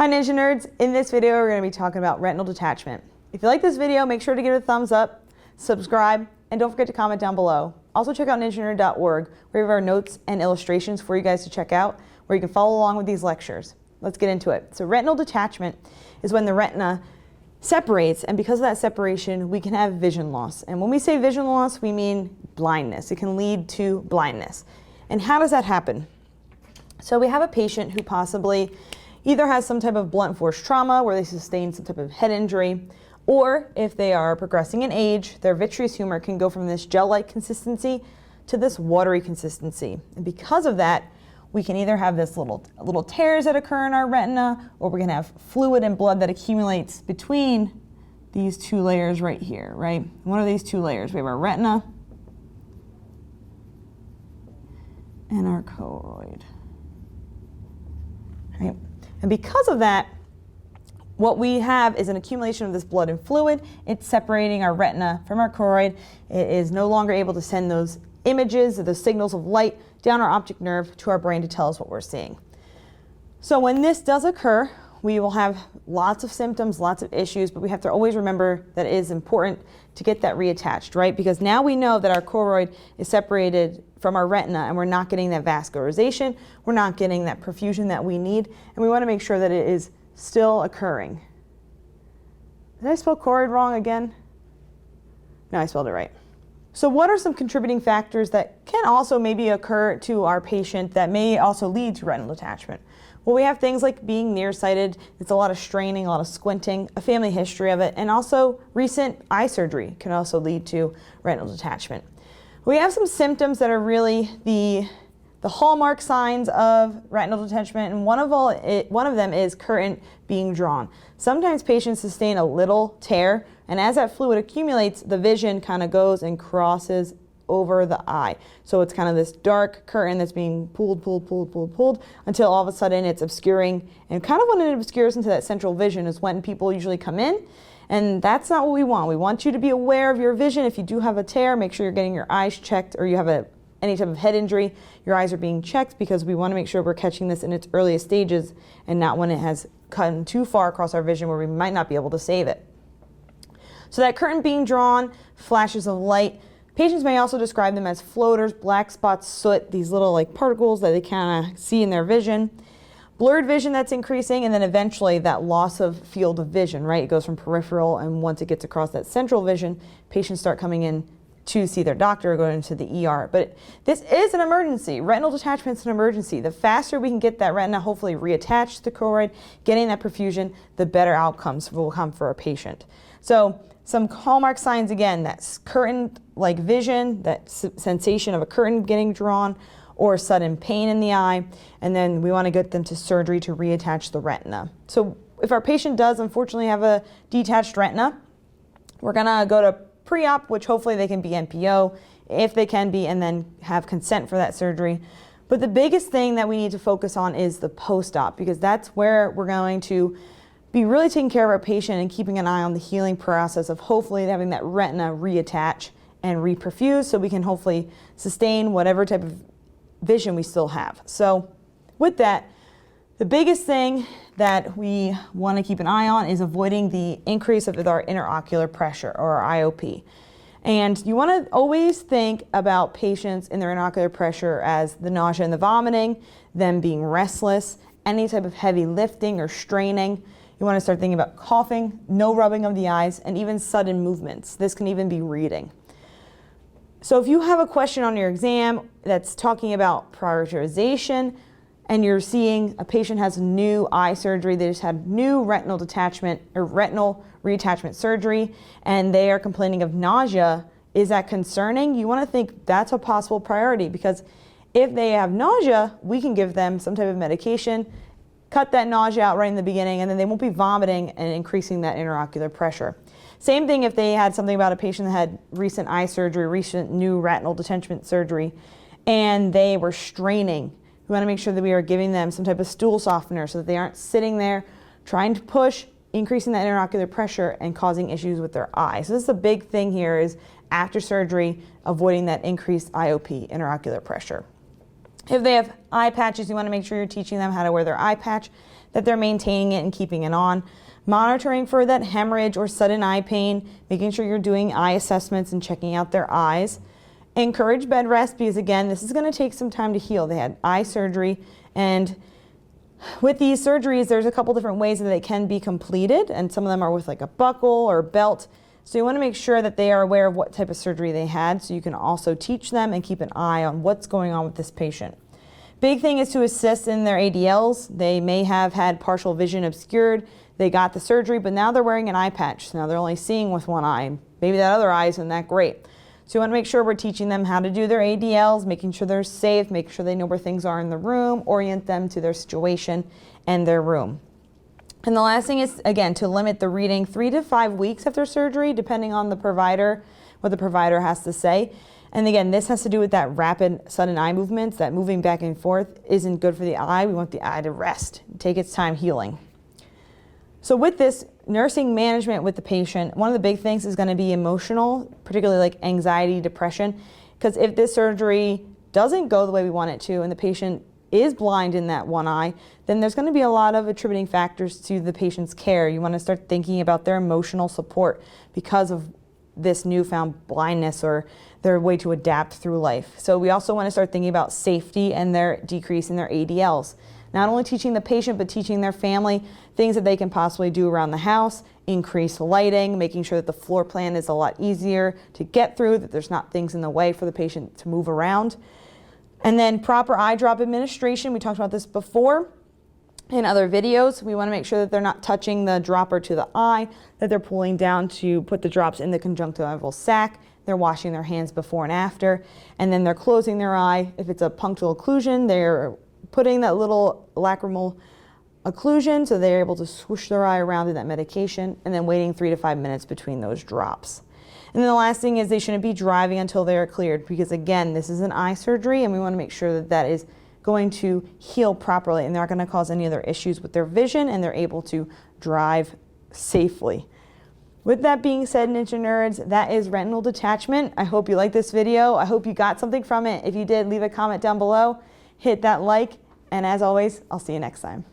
Hi Ninja Nerds! In this video we're going to be talking about retinal detachment. If you like this video, make sure to give it a thumbs up, subscribe, and don't forget to comment down below. Also check out ninjanerd.org where we have our notes and illustrations for you guys to check out, where you can follow along with these lectures. Let's get into it. So retinal detachment is when the retina separates, and because of that separation we can have vision loss. And when we say vision loss, we mean blindness. It can lead to blindness. And how does that happen? So we have a patient who possibly either has some type of blunt force trauma where they sustain some type of head injury, or if they are progressing in age, their vitreous humor can go from this gel-like consistency to this watery consistency. And because of that, we can either have this little tears that occur in our retina, or we can have fluid and blood that accumulates between these two layers right here, right? One of these two layers. We have our retina and our choroid. Right? And because of that, what we have is an accumulation of this blood and fluid. It's separating our retina from our choroid. It is no longer able to send those images, those signals of light down our optic nerve to our brain to tell us what we're seeing. So when this does occur, we will have lots of symptoms, lots of issues, but we have to always remember that it is important to get that reattached, right? Because now we know that our choroid is separated from our retina and we're not getting that vascularization, we're not getting that perfusion that we need, and we want to make sure that it is still occurring. Did I spell choroid wrong again? No, I spelled it right. So what are some contributing factors that can also maybe occur to our patient that may also lead to retinal detachment? Well, we have things like being nearsighted. It's a lot of straining, a lot of squinting, a family history of it, and also recent eye surgery can also lead to retinal detachment. We have some symptoms that are really the hallmark signs of retinal detachment, and one of them is current being drawn. Sometimes patients sustain a little tear, and as that fluid accumulates, the vision kind of goes and crosses over the eye. So it's kind of this dark curtain that's being pulled until all of a sudden it's obscuring. And kind of when it obscures into that central vision is when people usually come in. And that's not what we want. We want you to be aware of your vision. If you do have a tear, make sure you're getting your eyes checked, or you have any type of head injury, your eyes are being checked, because we want to make sure we're catching this in its earliest stages and not when it has cut too far across our vision where we might not be able to save it. So that curtain being drawn, flashes of light. Patients may also describe them as floaters, black spots, soot, these little like particles that they kind of see in their vision. Blurred vision that's increasing, and then eventually that loss of field of vision, right? It goes from peripheral, and once it gets across that central vision, patients start coming in to see their doctor or go into the ER. But this is an emergency. Retinal detachment is an emergency. The faster we can get that retina hopefully reattached to the choroid, getting that perfusion, the better outcomes will come for a patient. So some hallmark signs, again, that curtain-like vision, that sensation of a curtain getting drawn, or sudden pain in the eye, and then we want to get them to surgery to reattach the retina. So if our patient does unfortunately have a detached retina, we're gonna go to pre-op, which hopefully they can be NPO, if they can be, and then have consent for that surgery. But the biggest thing that we need to focus on is the post-op, because that's where we're going to be really taking care of our patient and keeping an eye on the healing process of hopefully having that retina reattach and reperfuse, so we can hopefully sustain whatever type of vision we still have. So with that, the biggest thing that we want to keep an eye on is avoiding the increase of our interocular pressure, or our IOP. And you want to always think about patients in their interocular pressure as the nausea and the vomiting, them being restless, any type of heavy lifting or straining. You want to start thinking about coughing, no rubbing of the eyes, and even sudden movements. This can even be reading. So if you have a question on your exam that's talking about prioritization, and you're seeing a patient has new eye surgery, they just had new retinal detachment or retinal reattachment surgery, and they are complaining of nausea, is that concerning? You want to think that's a possible priority, because if they have nausea, we can give them some type of medication, cut that nausea out right in the beginning, and then they won't be vomiting and increasing that interocular pressure. Same thing if they had something about a patient that had recent eye surgery, recent new retinal detachment surgery, and they were straining. We want to make sure that we are giving them some type of stool softener so that they aren't sitting there trying to push, increasing that interocular pressure and causing issues with their eye. So this is a big thing here, is after surgery, avoiding that increased IOP, interocular pressure. If they have eye patches, you want to make sure you're teaching them how to wear their eye patch, that they're maintaining it and keeping it on. Monitoring for that hemorrhage or sudden eye pain, making sure you're doing eye assessments and checking out their eyes. Encourage bed rest because, again, this is going to take some time to heal. They had eye surgery, and with these surgeries, there's a couple different ways that they can be completed, and some of them are with like a buckle or belt. So you want to make sure that they are aware of what type of surgery they had, so you can also teach them and keep an eye on what's going on with this patient. Big thing is to assist in their ADLs. They may have had partial vision obscured. They got the surgery, but now they're wearing an eye patch. So now they're only seeing with one eye. Maybe that other eye isn't that great. So you want to make sure we're teaching them how to do their ADLs, making sure they're safe, making sure they know where things are in the room, orient them to their situation and their room. And the last thing is, again, to limit the reading 3 to 5 weeks after surgery, depending on the provider, what the provider has to say. And again, this has to do with that rapid, sudden eye movements, that moving back and forth isn't good for the eye. We want the eye to rest, take its time healing. So with this, nursing management with the patient, one of the big things is going to be emotional, particularly like anxiety, depression, because if this surgery doesn't go the way we want it to and the patient is blind in that one eye, then there's going to be a lot of attributing factors to the patient's care. You want to start thinking about their emotional support because of this newfound blindness or their way to adapt through life. So we also want to start thinking about safety and their decrease in their ADLs. Not only teaching the patient, but teaching their family things that they can possibly do around the house, increase lighting, making sure that the floor plan is a lot easier to get through, that there's not things in the way for the patient to move around. And then proper eye drop administration. We talked about this before in other videos. We want to make sure that they're not touching the dropper to the eye, that they're pulling down to put the drops in the conjunctival sac. They're washing their hands before and after, and then they're closing their eye. If it's a punctal occlusion, they're putting that little lacrimal occlusion so they're able to swoosh their eye around in that medication, and then waiting 3 to 5 minutes between those drops. And then the last thing is they shouldn't be driving until they are cleared, because again, this is an eye surgery and we want to make sure that that is going to heal properly and they're not going to cause any other issues with their vision, and they're able to drive safely. With that being said, Ninja Nerds, that is retinal detachment. I hope you liked this video. I hope you got something from it. If you did, leave a comment down below, hit that like, and as always, I'll see you next time.